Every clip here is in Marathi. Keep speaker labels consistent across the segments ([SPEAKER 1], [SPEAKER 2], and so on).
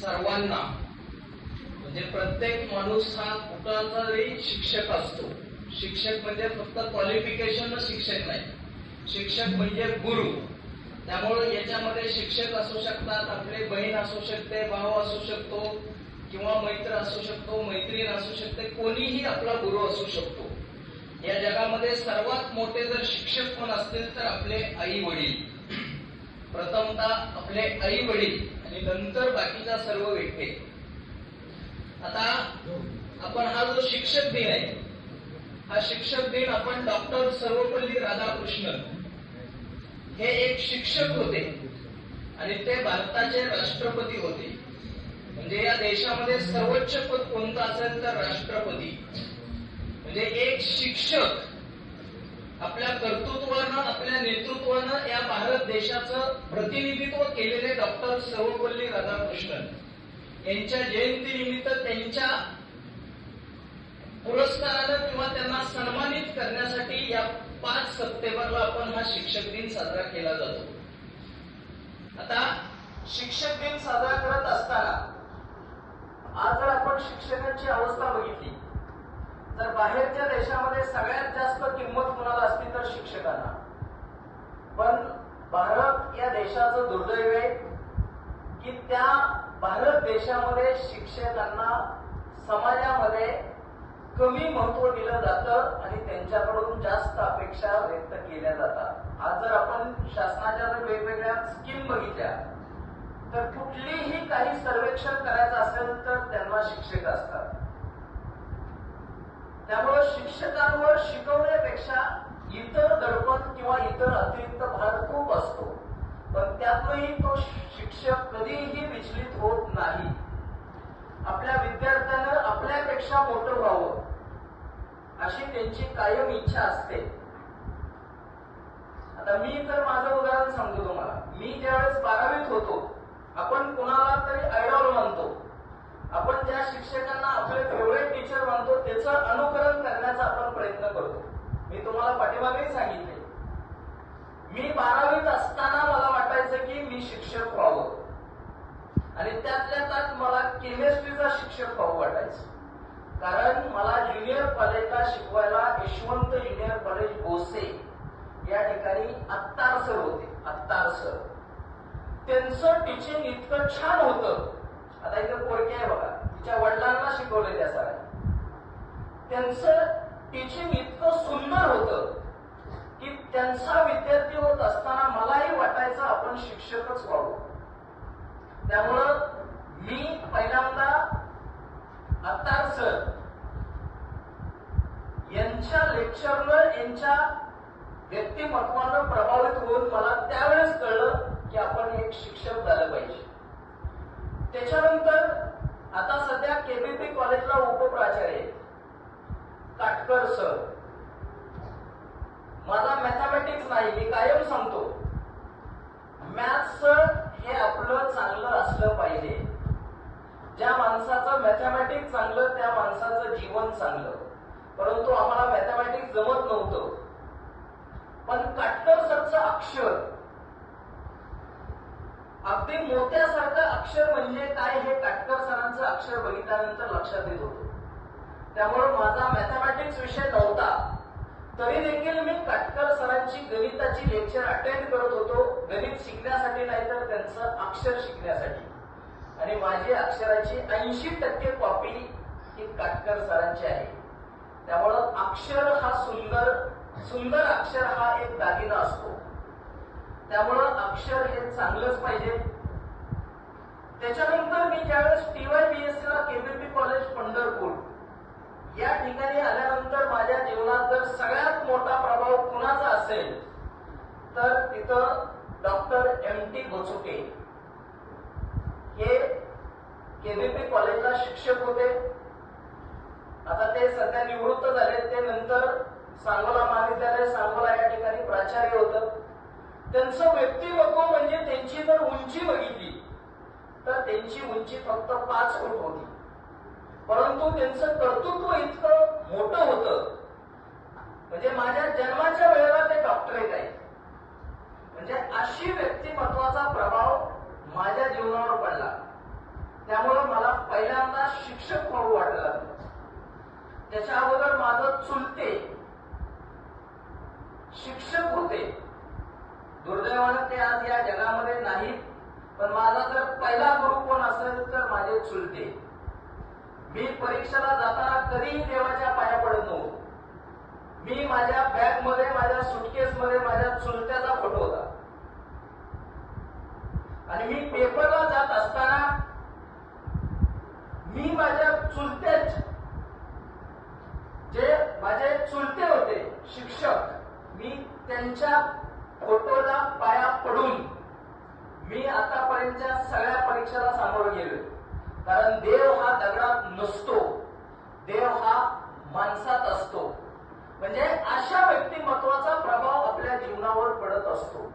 [SPEAKER 1] सर्वांना म्हणजे प्रत्येक माणूस हा कुठला तरी शिक्षक असतो. शिक्षक म्हणजे फक्त क्वालिफिकेशन शिक्षक नाही, शिक्षक म्हणजे गुरु. त्यामुळे याच्यामध्ये शिक्षक असू शकतात, आपले बहीण असू शकते, भाऊ असू शकतो, किंवा मित्र असू शकतो, मैत्रीण असू शकते, कोणीही आपला गुरु असू शकतो. या जगामध्ये सर्वात मोठे जर शिक्षक कोण असतील तर आपले आई वडील. प्रथमतः आपले आई वडील आणि नंतर बाकीच्या सर्व व्यक्ती. आता आपण हा जो शिक्षक दिन आहे, हा शिक्षक दिन आपण डॉक्टर सर्वपल्ली राधाकृष्णन हे एक शिक्षक होते आणि ते भारताचे राष्ट्रपती होते. म्हणजे या देशामध्ये सर्वोच्च पद कोणतं असेल तर राष्ट्रपती. म्हणजे एक शिक्षक आपल्या कर्तृत्वानं, आपल्या नेतृत्वानं या भारत देशाचं प्रतिनिधित्व केलेले डॉक्टर सर्वपल्ली राधाकृष्णन यांच्या जयंतीनिमित्त त्यांच्या पुरस्कारानं किंवा त्यांना सन्मानित करण्यासाठी या 5 सप्टेंबरला आपण हा शिक्षक दिन साजरा केला जातो. आता शिक्षक दिन साजरा करत असताना आज जर आपण शिक्षकांची अवस्था बघितली तर बाहेरच्या देशामध्ये सगळ्यात जास्त किंमत कुणाला असती तर शिक्षकांना. पण भारत या देशाचं दुर्दैव आहे की त्या भारत देशामध्ये शिक्षकांना समाजामध्ये कमी महत्व दिलं जातं आणि त्यांच्याकडून जास्त अपेक्षा व्यक्त केल्या जातात. आज जर आपण शासनाच्या जर वेगवेगळ्या स्कीम बघितल्या तर कुठलीही काही सर्वेक्षण करायचं असेल तर त्यांना शिक्षक असतात. त्यामुळे शिक्षकांवर शिकवण्यापेक्षा इतर दडपण किंवा इतर अतिरिक्त भार खूप असतो. पण त्यातूनही तो शिक्षक कधीही विचलित होत नाही. आपल्या विद्यार्थ्यानं आपल्यापेक्षा मोठं व्हावं अशी त्यांची कायम इच्छा असते. आता मी तर माझं उदाहरण सांगतो तुम्हाला. मी ज्यावेळेस 12वीत होतो, आपण कुणाला तरी आयडॉल मानतो. आपण ज्या शिक्षकांना आपले फेवरेट टीचर मानतो त्याचं अनुकरण करण्याचा आपण प्रयत्न करतो. मी तुम्हाला पाठीमागेही सांगितले, मी 12वीत असताना मला वाटायचं की मी शिक्षक व्हावं आणि त्यातल्या त्यात मला केमिस्ट्रीचा शिक्षक व्हावं वाटायचं. कारण मला ज्युनियर कॉलेजला शिकवायला यशवंत ज्युनियर कॉलेज बोसे या ठिकाणी अत्तार सर होते. अत्तार सर, त्यांचं टीचिंग इतकं छान होतं. आता इथं पोरकी आहे बघा, तिच्या वडिलांना शिकवले त्या सरांनी. त्यांचं टीचिंग इतकं सुंदर होतं की त्यांचा विद्यार्थी होत असताना मलाही वाटायचं आपण शिक्षकच व्हावं. त्यामुळं मी पहिल्यांदा अत्तार सर यांच्या लेक्चरनं, यांच्या व्यक्तिमत्वानं प्रभावित होऊन मला त्यावेळेस कळलं की आपण एक शिक्षक झालं पाहिजे. त्याच्यानंतर आता सध्या केबीपी कॉलेजला उपप्राचार्य काटकर सर. माझा मॅथमॅटिक्स नाही, मी कायम सांगतो मॅथ्स हे आपलं चांगलं असलं पाहिजे. ज्या माणसाचं मॅथमॅटिक्स चांगलं त्या माणसाचं जीवन चांगलं. परंतु आम्हाला मॅथमॅटिक्स जमत नव्हतं. पण काटकर सरचं अक्षर, अगदी मोत्यासारखं अक्षर म्हणजे काय हे काटकर सरांचं अक्षर बघितल्यानंतर लक्षात येत होतं. त्यामुळे माझा मॅथमॅटिक्स विषय नव्हता तरी देखील मी काटकर सरांची गणिताची लेक्चर अटेंड करत होतो. गणित शिकण्यासाठी नाही तर त्यांचं अक्षर शिकण्यासाठी. आणि माझी अक्षराची 80% कॉपी ही काटकर सरांची आहे. त्यामुळं अक्षर हा सुंदर अक्षर हा एक दागिना असतो. त्यामुळं अक्षर हे चांगलंच पाहिजे. त्याच्यानंतर मी ज्यावेळेस TYBSC ला केबीपी कॉलेज पंढरपूर या ठिकाणी आल्यानंतर माझ्या जीवनात जर सगळ्यात मोठा प्रभाव कुणाचा असेल तर तिथं डॉक्टर MT बोचुके हे केबीपी कॉलेजला शिक्षक होते. आता ते सध्या निवृत्त झाले. ते नंतर सांगोला महाविद्यालय सांगोला या ठिकाणी प्राचार्य होतं. त्यांचं व्यक्तिमत्व म्हणजे त्यांची जर उंची बघितली तर त्यांची उंची फक्त 5 फूट होती. परंतु त्यांचं कर्तृत्व इतकं मोठं होतं म्हणजे माझ्या जन्माच्या वेळेला ते डॉक्टरेट आहेत. म्हणजे अशी व्यक्तिमत्वाचा प्रभाव माझ्या जीवनावर पडला. त्यामुळं मला पहिल्यांदा शिक्षक व्हावं वाटलं. त्याच्या अगोदर माझं चुलते शिक्षक होते. दुर्दैवानं ते आज या जगामध्ये नाहीत. पण माझा जर पहिला गुरु कोण असेल तर माझे चुलते. मी परीक्षेला जाताना कधीही देवाच्या पाया पडत नव्हतो. मी माझ्या बॅग मध्ये, माझ्या सुटकेस मध्ये माझ्या चुलत्याचा फोटो होता. आणि मी पेपरला जात असताना मी माझ्या चुलत्याच, जे माझे चुलते होते शिक्षक, मी त्यांच्या फोटोला पाया पडून मी आतापर्यंतच्या सगळ्या परीक्षेला सामोरं गेलोय. कारण देव हा दगडात नसतो, देव हा माणसात असतो. म्हणजे अशा व्यक्तिमत्वाचा प्रभाव आपल्या जीवनावर पडत असतो.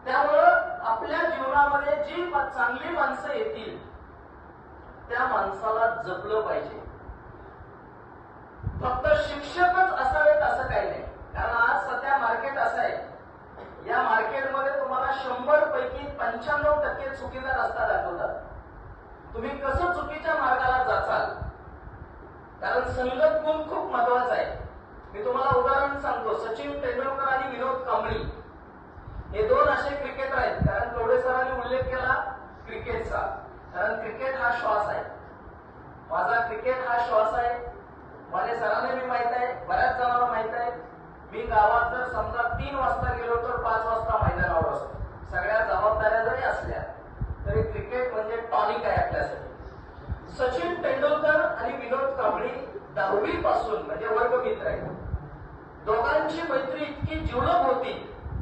[SPEAKER 1] त्यामुळं आपल्या जीवनामध्ये जी चांगली माणसं येतील त्या माणसाला जपलं पाहिजे. फक्त शिक्षकच असावेत असं काही नाही. कारण आज सध्या मार्केट असं आहे, या मार्केटमध्ये तुम्हाला 100 पैकी 95% चुकीचा रस्ता दाखवतात. तुम्ही कसं चुकीच्या मार्गाला जाचाल. कारण संगत गुण खूप महत्वाचा आहे. मी तुम्हाला उदाहरण सांगतो. सचिन तेंडुलकर आणि विनोद कांबळी हे दोन असे क्रिकेटर आहेत. कारण कवडे सरांनी उल्लेख केला क्रिकेटचा. कारण क्रिकेट हा श्वास आहे. माझा क्रिकेट हा श्वास आहे. माझ्या सरांना मी माहित आहे, बऱ्याच जणांना माहित आहे. मी गावात जर समजा 3 वाजता गेलो तर 5 वाजता मैदानावर असतो. सगळ्या जबाबदाऱ्या जरी असल्या तरी क्रिकेट म्हणजे टॉनिक आहे आपल्यासाठी. सचिन तेंडुलकर आणि विनोद कांबळी 10वी पासून म्हणजे वर्गमित्र आहेत. दोघांची मैत्री इतकी जिवलग होती,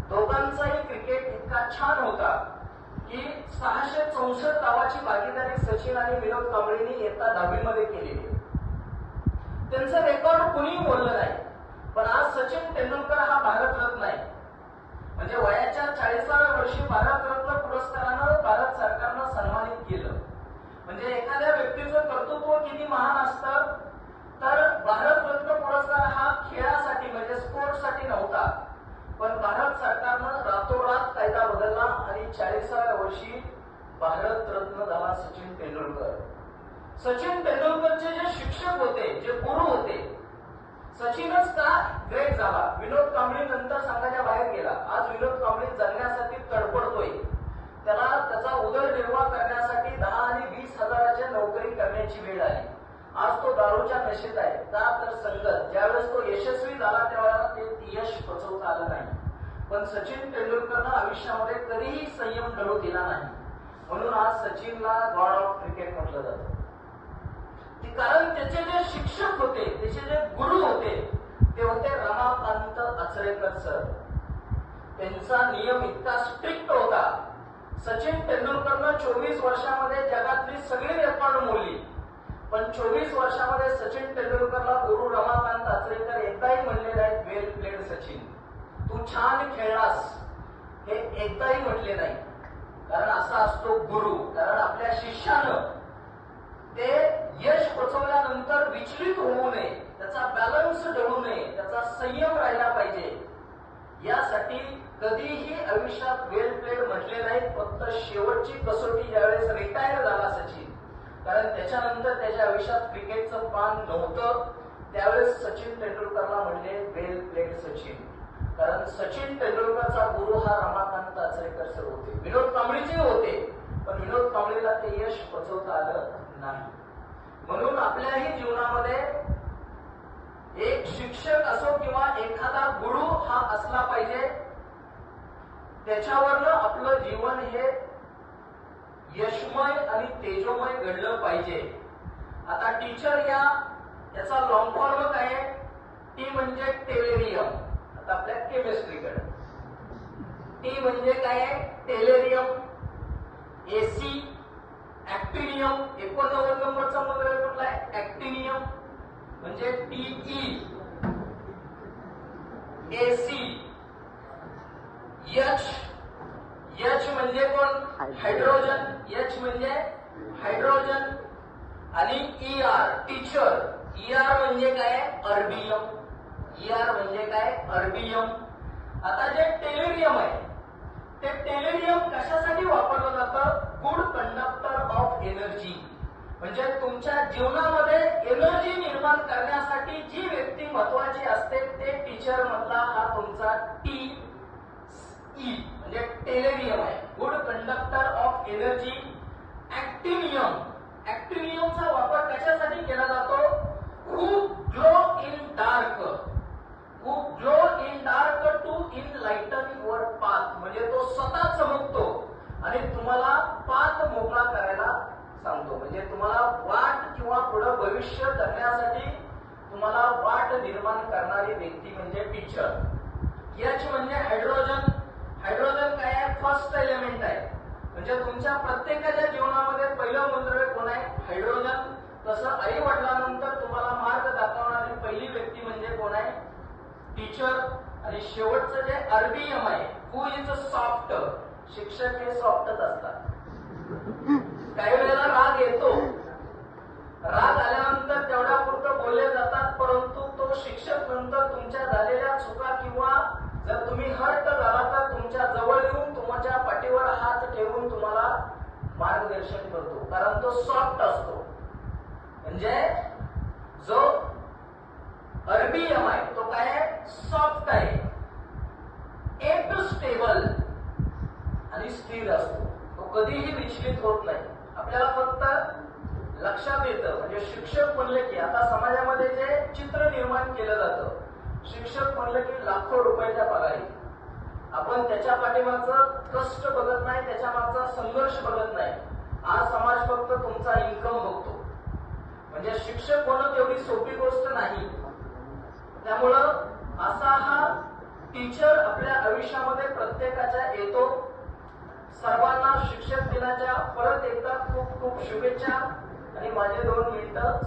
[SPEAKER 1] दोघांचाही क्रिकेट इतका छान होता की 664 धावाची भागीदारी सचिन आणि विनोद कांबळींनी इयत्ता 10वी मध्ये केलेली. त्यांचं रेकॉर्ड कुणीही बोललं नाही. पण आज सचिन तेंडुलकर हा भारतरत्न आहे. म्हणजे वयाच्या 40व्या वर्षी भारतरत्न पुरस्कारानं भारत सरकारनं सन्मानित केलं. म्हणजे एखाद्या व्यक्तीचं कर्तृत्व किती महान असतं. तर भारतरत्न पुरस्कार हा खेळासाठी म्हणजे स्पोर्ट्ससाठी नव्हता. पण भारत सरकारनं रातोरात कायदा बदलला आणि 40व्या वर्षी भारतरत्न झाला सचिन तेंडुलकर. सचिन तेंडुलकरचे जे शिक्षक होते, जे गुरु होते, सचिनच का ग्रेट झाला. विनोद कांबळी नंतर संघाच्या बाहेर गेला. आज विनोद कांबळी जगण्यासाठी तडपडतोय. त्याला त्याचा उदरनिर्वाह करण्यासाठी 10 आणि 20 हजाराची नोकरी करण्याची वेळ आली. आज तो दारूच्या नशेत आहे. का तर संगत. ज्यावेळेस तो यशस्वी झाला त्यावेळेला ते यश पोचवता आलं नाही. पण सचिन तेंडुलकरनं आयुष्यामध्ये कधीही संयम घडू दिला नाही. म्हणून आज सचिनला गॉड ऑफ क्रिकेट म्हटलं जातं. कारण त्याचे जे शिक्षक होते, त्याचे जे गुरु होते ते होते रमाकांत आचरेकर सर. त्यांचा नियम इतका स्ट्रिक्ट होता. सचिन तेंडुलकरनं 24 वर्षामध्ये जगातली सगळी रेकॉर्ड मोडली. पण 24 वर्षामध्ये सचिन तेंडुलकरला गुरु रमाकांत आचरेकर एकदाही म्हणले नाहीत वेल प्लेड सचिन, तू छान खेळलास, हे एकदाही म्हटले नाही. कारण असा असतो गुरु. कारण आपल्या शिष्यानं ते यश पोचवल्यानंतर विचलित होऊ नये, त्याचा बॅलन्स ढळू नये, त्याचा संयम राहिला पाहिजे. यासाठी कधीही आयुष्यात वेल प्लेड म्हटले नाहीत. फक्त शेवटची कसोटी ज्यावेळेस रिटायर झाला सचिन, कारण त्याच्यानंतर त्याच्या आयुष्यात क्रिकेटचं पान नव्हतं, त्यावेळेस सचिन तेंडुलकरला म्हणले वेल प्लेड सचिन. कारण सचिन तेंडुलकरचा गुरु हा रमाकांत आचरेकर सर होते. विनोद कांबळीचे होते, पण विनोद कांबळीला ते यश पोचवता आलं नाही. म्हणून आपल्याही जीवनामध्ये एक शिक्षक असो किंवा एखादा गुरु हा असला पाहिजे. त्याच्यावरनं आपलं जीवन हे यशमय आणि तेजोमय घडलं पाहिजे. आता टीचर याचा लॉंग फॉर्म काय आहे? टी म्हणजे टेलेरियम. आता आपल्या केमिस्ट्रीकडे टी म्हणजे काय आहे? टेलेरियम. एसी ऍक्टिनियम. 89 नंबरचा मुद्रा कुठला आहे? ऍक्टिनियम. म्हणजे टीई. एसी. एच. एच म्हणजे कोण? हायड्रोजन. एच म्हणजे हायड्रोजन. आणि ईआर टीचर. ईआर म्हणजे काय? अर्बियम. ईआर म्हणजे काय? अर्बियम. आता जे टेलेरियम आहे
[SPEAKER 2] ते टेलेरियम कशासाठी वापरलं जातं? Good conductor of energy. म्हणजे तुमच्या जीवनामध्ये एनर्जी निर्माण करण्यासाठी जी व्यक्ती महत्वाची असते ते टीचर मधला हा तुमचा टी ई म्हणजे टेलेरियम आहे. Good conductor of energy. Actinium. ऍक्टिनियमचा वापर कशासाठी केला जातो? Who glow in dark. Who glow in dark to enlighten your path. म्हणजे तो स्वतः चमकतो आणि तुम्हाला पाथ मोकळा करायला सांगतो. म्हणजे तुम्हाला वाट किंवा पुढे भविष्य जगण्यासाठी तुम्हाला वाट निर्माण करणारी व्यक्ती म्हणजे टीचर. एच म्हणजे हायड्रोजन. हायड्रोजन काय आहे? फर्स्ट एलिमेंट आहे. म्हणजे तुमच्या प्रत्येकाच्या जीवनामध्ये पहिलं मूलद्रव्य कोण आहे? हायड्रोजन. तसं आई वडिलांनंतर तुम्हाला मार्ग दाखवणारी पहिली व्यक्ती म्हणजे कोण आहे? टीचर. आणि शेवटचं जे आरबीएम आहे, हू इज सॉफ्ट. शिक्षक हे सॉफ्टच असतात. काही वेळेला राग येतो, राग आल्यानंतर तेवढ्या पुरतं बोलले जातात, परंतु तो शिक्षक नंतर तुमच्या झालेल्या चुका किंवा जर तुम्ही हर्ट झाला तर तुमच्या जवळ येऊन तुमच्या पाठीवर हात ठेवून तुम्हाला मार्गदर्शन करतो, कारण तो सॉफ्ट असतो. म्हणजे जो आरबीएम आहे तो काय आहे? सॉफ्ट आहे. एट स्टेबल आणि स्थिर असतो. तो कधीही विचलित होत नाही. आपल्याला फक्त लक्षात येतं. म्हणजे शिक्षक म्हणलं की आता समाजामध्ये जे चित्र निर्माण केलं जातं, शिक्षक म्हणलं की लाखो रुपयाच्या पगारी. आपण त्याच्या पाठीमागचं कष्ट बघत नाही, त्याच्या मागचा संघर्ष बघत नाही. आज समाज फक्त तुमचा इन्कम बघतो. म्हणजे शिक्षक होणं तेवढी सोपी गोष्ट नाही. त्यामुळं असा हा टीचर आपल्या आयुष्यामध्ये प्रत्येकाच्या येतो. सर्वांना शिक्षक दिनाच्या परत एकदा खूप खूप शुभेच्छा आणि माझे 2 मिनिटं